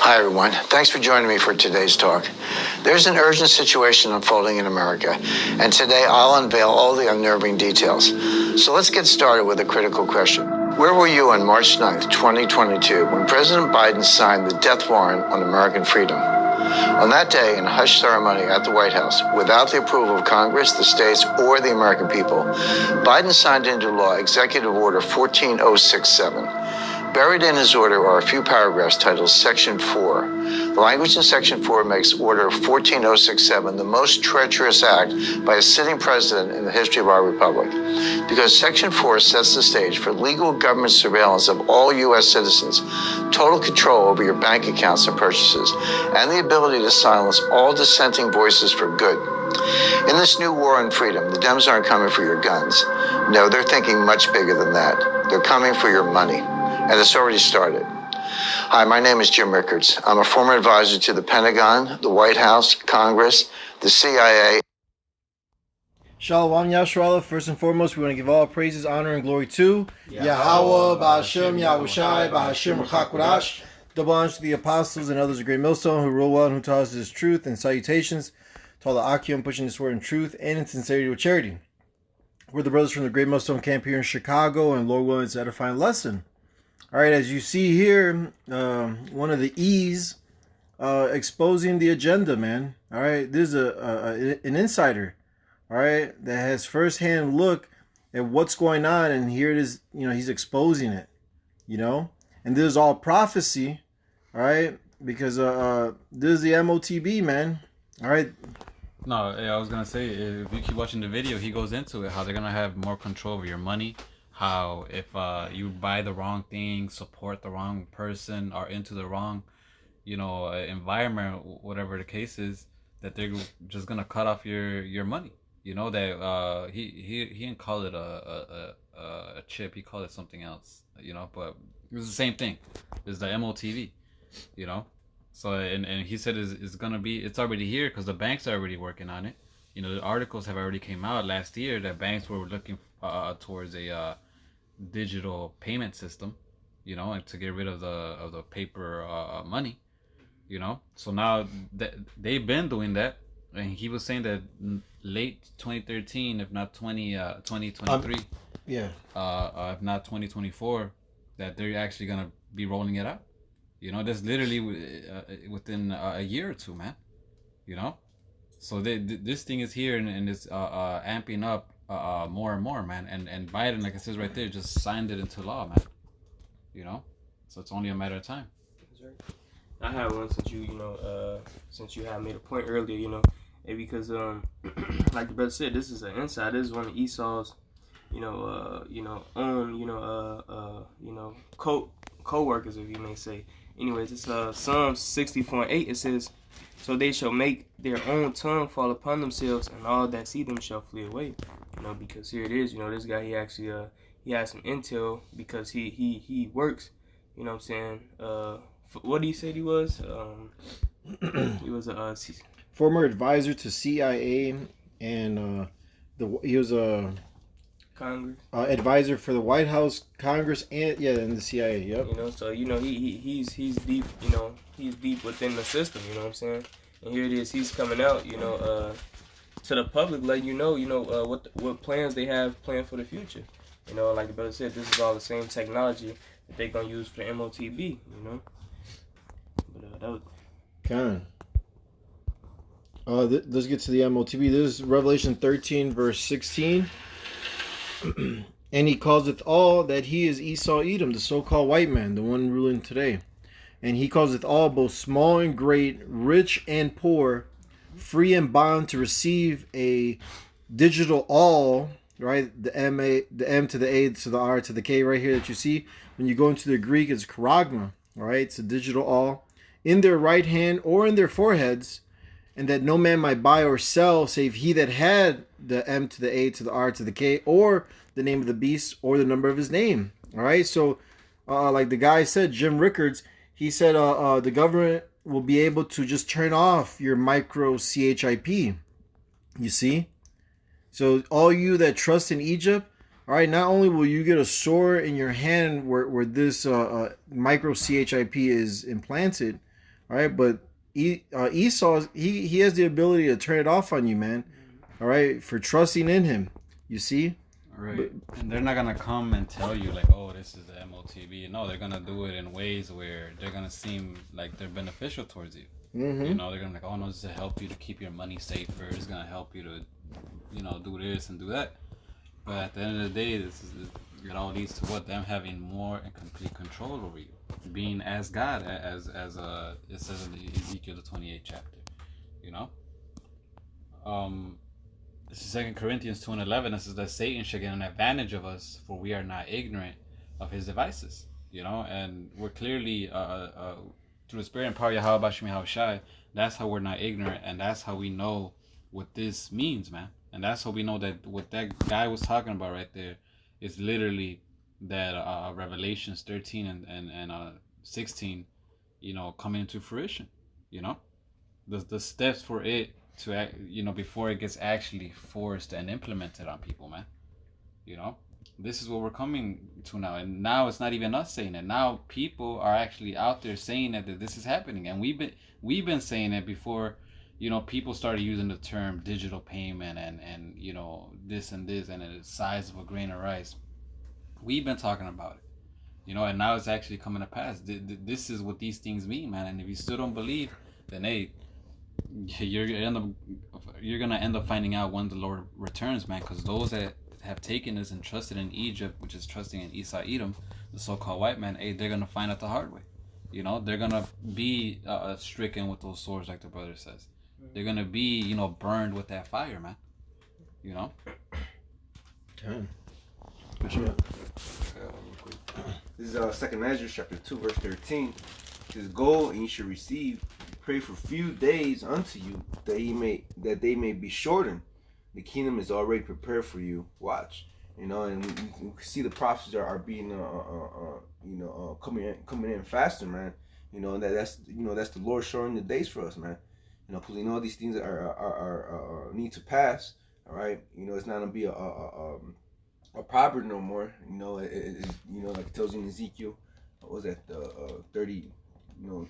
Hi, everyone. Thanks for joining me for today's talk. There's an urgent situation unfolding in America, and today I'll unveil all the unnerving details. So let's get started with a critical question. Where were you on March 9th, 2022, when President Biden signed the death warrant on American freedom? On that day, in a hush ceremony at the White House, without the approval of Congress, the states, or the American people, Biden signed into law Executive Order 14067. Buried in his order are a few paragraphs titled Section 4. The language in Section 4 makes Order 14067 the most treacherous act by a sitting president in the history of our republic, because Section 4 sets the stage for legal government surveillance of all U.S. citizens, total control over your bank accounts and purchases, and the ability to silence all dissenting voices for good. In this new war on freedom, the Dems aren't coming for your guns. No, they're thinking much bigger than that. They're coming for your money. And it's already started. Hi, my name is Jim Rickards. I'm a former advisor to the Pentagon, the White House, Congress, the CIA. Shalom Yashrallah. First and foremost, we want to give all praises, honor, and glory to Yahweh, Ba'Hashem, Yahushai, Ba'Hashem, R'chakwadash. Double honors to the apostles and others of great millstone who rule well and who taught us this truth, and salutations to all the Akim pushing this word in truth and in sincerity with charity. We're the brothers from the great millstone camp here in Chicago, and Lord willing, it's an edifying lesson. All right, as you see here, one of the E's exposing the agenda, man. All right, this is an insider, all right, that has firsthand look at what's going on, and here it is, he's exposing it, and this is all prophecy, all right, because this is the MOTB, man, all right. No, I was going to say, if you keep watching the video, he goes into it, how they're going to have more control over your money. How if you buy the wrong thing, support the wrong person, or into the wrong, environment, whatever the case is, that they're just gonna cut off your money. That he didn't call it a chip. He called it something else. But it was the same thing. It's the MOTV. So and he said it's already here because the banks are already working on it. The articles have already came out last year that banks were looking towards a digital payment system, and to get rid of the paper money, So now they've been doing that, and he was saying that late 2013, if not 2023, if not 2024, that they're actually gonna be rolling it out. That's literally within a year or two, man. So this thing is here and it's amping up more and more, man. And Biden, like it says right there, just signed it into law, man. So it's only a matter of time. I have one since you had made a point earlier, and because like the brother said, this is an inside. This is one of Esau's, co-workers, if you may say. Anyways, it's Psalms 64:8. It says, "So they shall make their own tongue fall upon themselves, and all that see them shall flee away." Because here it is. This guy, he actually he has some intel because he works. What I'm saying? What did he say he was? He was a former advisor to CIA, and he was a Congress advisor for the White House, Congress, and the CIA. Yep. So he's deep. He's deep within the system. You know what I'm saying? And here it is. He's coming out. To the public, letting what plans they have planned for the future. Like the brother said, this is all the same technology that they're gonna use for the MOTB. But that was kind. Let's get to the MOTB. This is Revelation 13, verse 16. And he causeth all that he is Esau Edom, the so-called white man, the one ruling today. And he causeth all, both small and great, rich and poor, free and bond, to receive a digital all, right? The M to the A to the R to the K right here that you see. When you go into the Greek, it's charagma, right? It's a digital all in their right hand or in their foreheads, and that no man might buy or sell save he that had the M to the A to the R to the K, or the name of the beast, or the number of his name. All right. So, like the guy said, Jim Rickards, he said, the government will be able to just turn off your micro CHIP. You see? So all you that trust in Egypt, all right, not only will you get a sword in your hand where this micro CHIP is implanted, All right, but Esau, he has the ability to turn it off on you, man. All right, for trusting in him. You see? Right. And they're not gonna come and tell you like, oh, this is the MOTB. No, they're gonna do it in ways where they're gonna seem like they're beneficial towards you. Mm-hmm. You know, they're gonna be like, oh no, this is to help you to keep your money safer. It's gonna help you to, you know, do this and do that. But at the end of the day, it all leads to what, them having more and complete control over you, being as God, as it says in Ezekiel the 28th chapter. You know. This is 2 Corinthians 2:11. It says that Satan should get an advantage of us, for we are not ignorant of his devices. You know, and we're clearly through the Spirit and power of Yahweh Bashim Yahushai. That's how we're not ignorant, and that's how we know what this means, man. And that's how we know that what that guy was talking about right there is literally that Revelations 13 and 16, you know, coming into fruition. You know, the steps for it to act, you know, before it gets actually forced and implemented on people, man. You know, this is what we're coming to now, and now it's not even us saying it. Now people are actually out there saying that this is happening, and we've been saying it before. You know, people started using the term digital payment and you know, this and this and the size of a grain of rice. We've been talking about it, you know, and now it's actually coming to pass. This is what these things mean, man. And if you still don't believe, then hey, you're gonna end up finding out when the Lord returns, man. Because those that have taken this and trusted in Egypt, which is trusting in Esau Edom, the so-called white man, hey, they're gonna find out the hard way. You know, they're gonna be stricken with those swords, like the brother says. They're gonna be, you know, burned with that fire, man. You know. Okay. This is 2 Ezra chapter 2 verse 13. It says, "Go and you shall receive. Pray for few days unto you, that they may be shortened. The kingdom is already prepared for you. Watch." You know, and we see the prophecies are being coming in faster, man. You know, that's the Lord showing the days for us, man. You know, because we know these things are need to pass. All right, you know, it's not gonna be a proverb no more. You know, you know, like it tells you in Ezekiel, what was that 30? You know,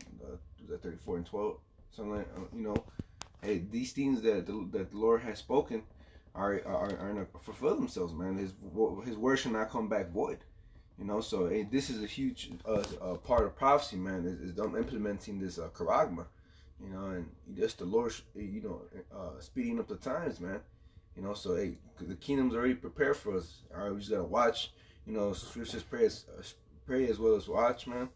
was that 34 and 12, something like, you know, hey, these things that the Lord has spoken are gonna fulfill themselves, man. His word shall not come back void. You know, so hey, this is a huge part of prophecy, man. Is them implementing this charagma. You know, and just the Lord, you know, speeding up the times, man. You know, so hey, the kingdom's already prepared for us. All right, we just gotta watch. You know, scriptures pray as well as watch, man.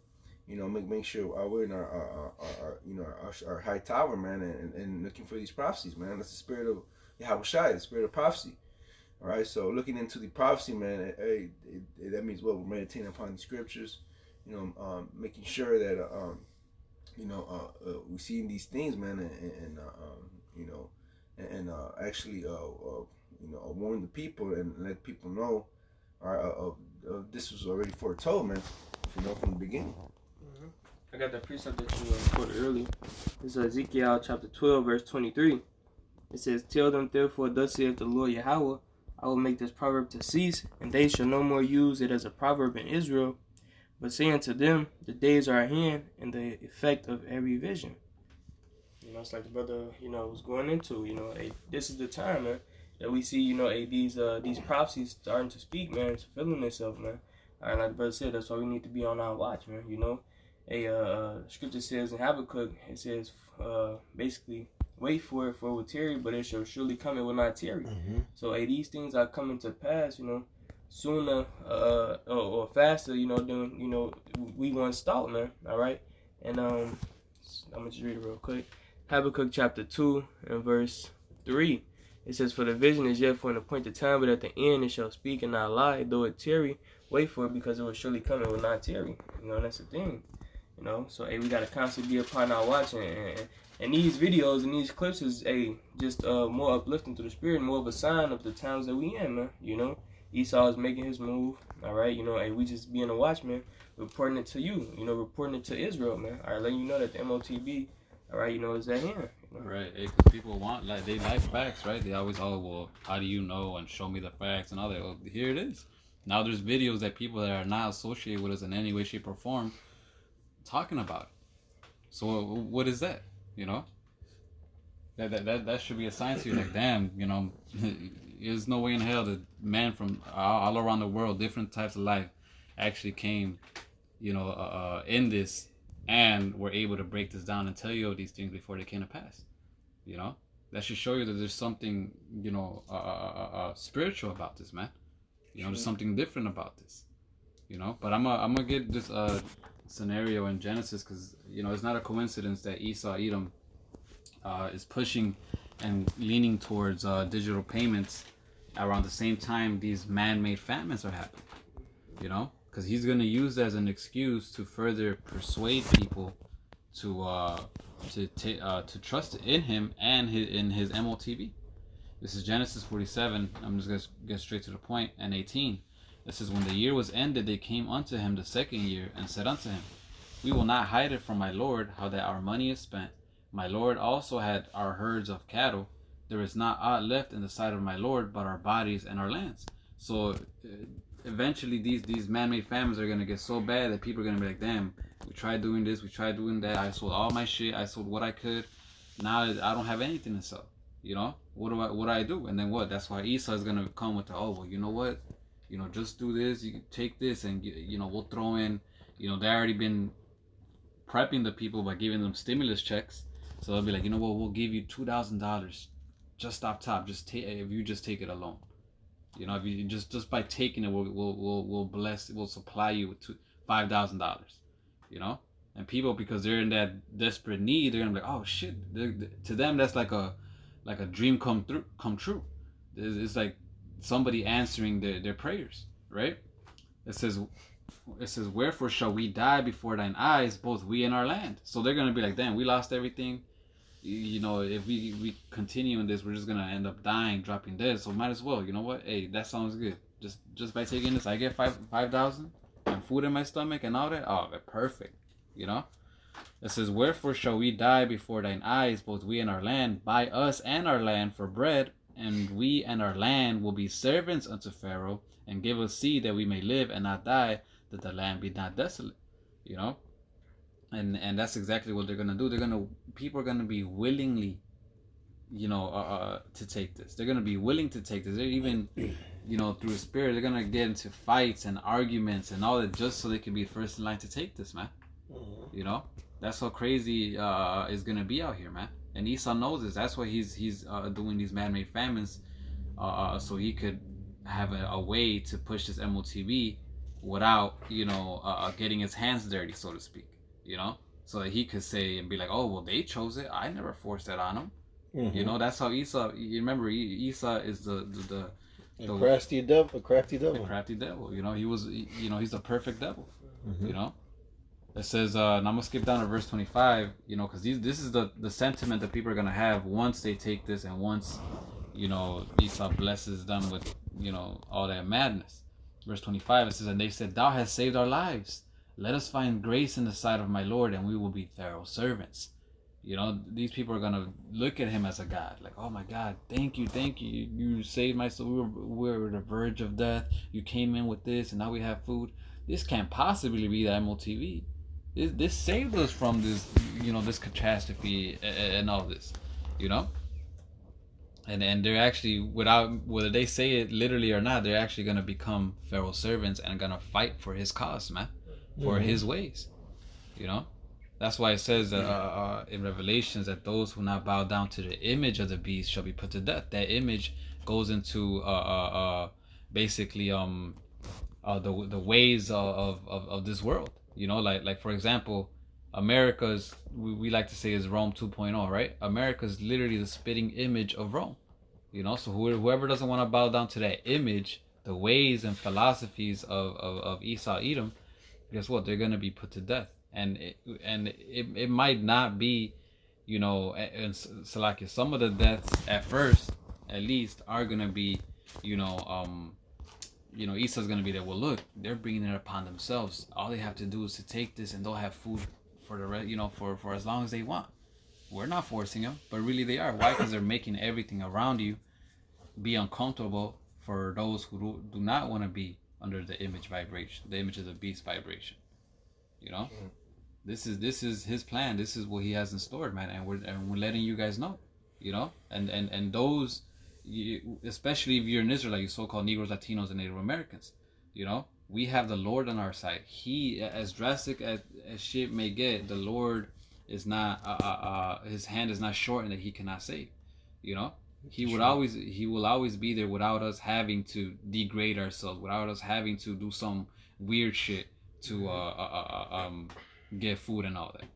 You know, make sure we're in our high tower, man, and looking for these prophecies, man. That's the spirit of Yahushua, the spirit of prophecy. All right, so looking into the prophecy, man, that means what we're meditating upon the scriptures. You know, making sure that we see these things, man, and actually warn the people and let people know, this was already foretold, man. You know, from the beginning. I got that precept that you quoted earlier. It's Ezekiel chapter 12, verse 23. It says, "Tell them therefore, thus saith the Lord Yahweh, I will make this proverb to cease, and they shall no more use it as a proverb in Israel, but say unto them, the days are at hand, and the effect of every vision." You know, it's like the brother, you know, was going into, you know, hey, this is the time, man, that we see, you know, hey, these prophecies starting to speak, man, it's fulfilling themselves, man. All right, like the brother said, that's why we need to be on our watch, man, you know. Scripture says in Habakkuk, it says, basically, wait for it, for it will tarry, but it shall surely come, it will not tarry. So, hey, these things are coming to pass, you know, sooner or faster, you know, than, you know, we once thought, man, all right? And I'm going to just read it real quick. Habakkuk chapter 2 and verse 3. It says, "For the vision is yet for an appointed time, but at the end it shall speak and not lie. Though it tarry, wait for it, because it will surely come, it will not tarry." You know, that's the thing. You know, so hey, we gotta constantly be upon our watch, and these videos and these clips is just more uplifting to the spirit, more of a sign of the times that we in, man. You know, Esau is making his move. All right, you know, hey, we just being a watchman, reporting it to you. You know, reporting it to Israel, man. All right, letting you know that the MOTB, all right, you know, is at hand. You know? Right, because people want, like, they like facts, right? They always, oh, well, how do you know, and show me the facts and all that. Well, here it is. Now there's videos that people that are not associated with us in any way, shape, or form talking about it. So what is that? You know, that should be a sign to you. Like, damn, you know, there's no way in hell that man from all around the world, different types of life, actually came, you know, in this, and were able to break this down and tell you all these things before they came to pass. You know, that should show you that there's something, you know, spiritual about this, man. You know, there's something different about this. You know, but I'm gonna get this scenario in Genesis, because you know it's not a coincidence that Esau Edom is pushing and leaning towards digital payments around the same time these man-made famines are happening. You know, because he's gonna use that as an excuse to further persuade people to trust in him and in his MOTB. This is Genesis 47. I'm just gonna get straight to the point. And 18. It says, when the year was ended, they came unto him the second year, and said unto him, we will not hide it from my Lord, how that our money is spent. My Lord also had our herds of cattle. There is not aught left in the sight of my Lord, but our bodies and our lands. So eventually these man-made famines are going to get so bad that people are going to be like, damn, we tried doing this, we tried doing that, I sold all my shit, I sold what I could, now I don't have anything to sell. You know, what do I do? And then what? That's why Esau is going to come with the, oh, well, you know what? You know, just do this, you take this, and, you know, we'll throw in, you know, they already been prepping the people by giving them stimulus checks. So they'll be like, you know what, we'll give you $2,000 just off top, just take, if you just take it alone. You know, if you just by taking it, we'll supply you with $5,000. You know, and people, because they're in that desperate need, they're gonna be like, oh shit. To them, that's like a dream come true. It's like somebody answering their prayers, right? It says, wherefore shall we die before thine eyes, both we and our land? So they're gonna be like, damn, we lost everything. You know, if we continue in this, we're just gonna end up dying, dropping dead. So might as well. You know what? Hey, that sounds good. Just by taking this, I get 5,000 and food in my stomach and all that. Oh, perfect. You know. It says, wherefore shall we die before thine eyes, both we and our land? Buy us and our land for bread, and we and our land will be servants unto Pharaoh, and give us seed that we may live and not die, that the land be not desolate. You know. And that's exactly what they're gonna do. People are gonna be willingly, you know, to take this. They're gonna be willing to take this. They're even, you know, through the spirit, they're gonna get into fights and arguments and all that just so they can be first in line to take this, man. You know, that's how crazy is gonna be out here, man. And Esau knows this. That's why he's doing these man-made famines, so he could have a way to push this MOTB without, you know, getting his hands dirty, so to speak. You know, so that he could say and be like, oh, well, they chose it, I never forced that on them. You know, that's how Esau, you remember, Esau is the crafty devil. The crafty devil. You know, he's the perfect devil. You know, it says, and I'm gonna skip down to verse 25. You know, because this is the sentiment that people are gonna have once they take this, and once, you know, Esau blesses them with, you know, all that madness. Verse 25, it says, and they said, thou hast saved our lives. Let us find grace in the sight of my Lord, and we will be Pharaoh's servants. You know, these people are going to look at him as a God. Like, oh my God, thank you. You saved my soul. We were at the verge of death. You came in with this, and now we have food. This can't possibly be the MOTV. This saved us from this, you know, this catastrophe and all this, you know? And they're actually, whether they say it literally or not, they're actually going to become Pharaoh's servants and going to fight for his cause, man. For his ways, you know. That's why it says in Revelations that those who not bow down to the image of the beast shall be put to death. That image goes into basically the ways of this world. You know, like for example, America's, we like to say, is Rome 2.0, right? America's literally the spitting image of Rome. You know, so whoever doesn't want to bow down to that image, the ways and philosophies of Esau Edom, guess what? They're gonna be put to death, and it might not be, you know, and Salakia, some of the deaths at first, at least, are gonna be, you know, Esau's gonna be there. Well, look, they're bringing it upon themselves. All they have to do is to take this, and they'll have food for the rest, you know, for as long as they want. We're not forcing them, but really they are. Why? Because they're making everything around you be uncomfortable for those who do not want to be under the image vibration, the image of the beast vibration, you know. This is his plan. This is what he has in store, man. And we're letting you guys know, and those, especially if you're an Israelite, you so-called Negroes, Latinos, and Native Americans, we have the Lord on our side. He, as drastic as shit may get, the Lord is not his hand is not shortened that he cannot save. He will always be there without us having to degrade ourselves, without us having to do some weird shit to get food and all that.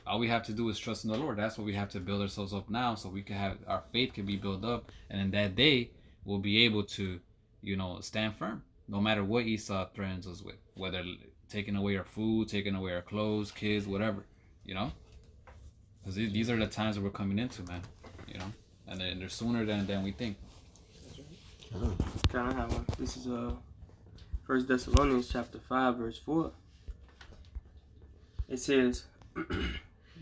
All we have to do is trust in the Lord. That's what we have to build ourselves up now, so we can have our faith can be built up, and in that day we'll be able to, stand firm, no matter what Esau threatens us with, whether taking away our food, taking away our clothes, kids, whatever, because these are the times that we're coming into, man, and they're sooner than we think. Kind of have one. This is 1 Thessalonians chapter 5 verse 4. It says,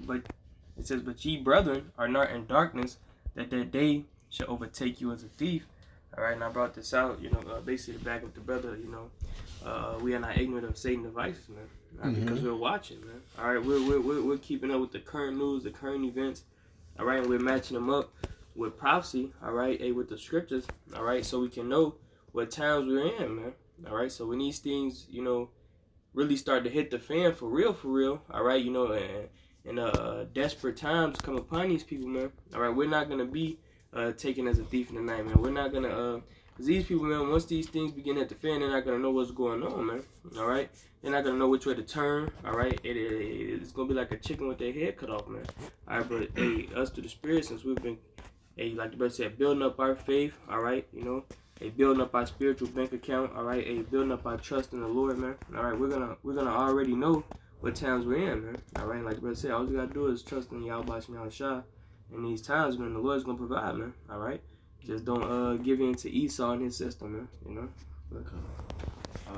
but ye brethren are not in darkness, that day shall overtake you as a thief. All right, and I brought this out, basically to back up the brother, we are not ignorant of Satan's devices, man, because we're watching, man. All right, we're keeping up with the current news, the current events. All right, and we're matching them up with prophecy. All right, with the scriptures. All right, so we can know what times we're in, man. All right, so when these things, really start to hit the fan for real, all right, and desperate times come upon these people, man. All right, we're not gonna be taken as a thief in the night, man. We're not gonna cause these people, man, once these things begin at the fan, they're not gonna know what's going on, man. All right, they're not gonna know which way to turn. All right, it's gonna be like a chicken with their head cut off, man. All right, but hey, us to the spirit, since we've been, like the brother said, building up our faith, all right, building up our spiritual bank account, all right, building up our trust in the Lord, man. All right, we're gonna already know what times we're in, man. All right, like the brother said, all you gotta do is trust in Yahweh Shah. In these times, man, the Lord's gonna provide, man. All right, just don't give in to Esau and his system, man.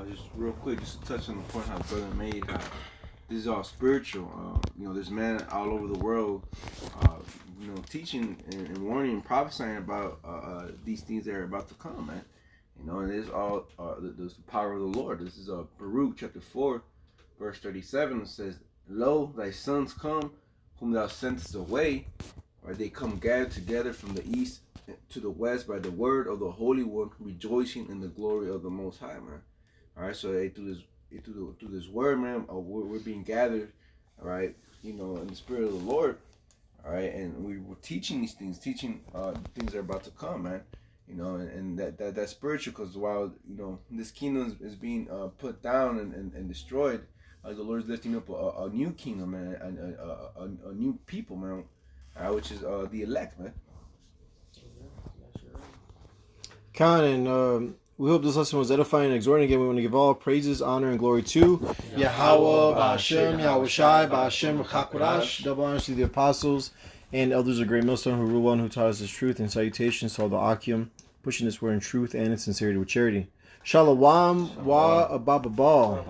Just real quick, just to touch on the point how brother made, how this is all spiritual. There's men all over the world, teaching and warning and prophesying about these things that are about to come, man. And it is all the power of the Lord. This is Baruch chapter 4, verse 37. It says, "Lo, thy sons come, whom thou sentest away, or they come gathered together from the east to the west by the word of the Holy One, rejoicing in the glory of the Most High," man. All right, so through this word, man, we're being gathered, all right, in the spirit of the Lord, all right, and we're teaching these things, things that are about to come, man, and that's spiritual, because while this kingdom is being put down and destroyed, the Lord's lifting up a new kingdom, man, and a new people, man, which is the elect, man. Khan, and we hope this lesson was edifying and exhorting. Again, we want to give all praises, honor, and glory to Yahweh, Ba'ashem, Yahushai, Ba'ashem, Chakodash. Double honors to the apostles and elders of Great Millstone who rule well and who taught us this truth, and salutations to all the Akim, pushing this word in truth and in sincerity with charity. Shalom wa abababal.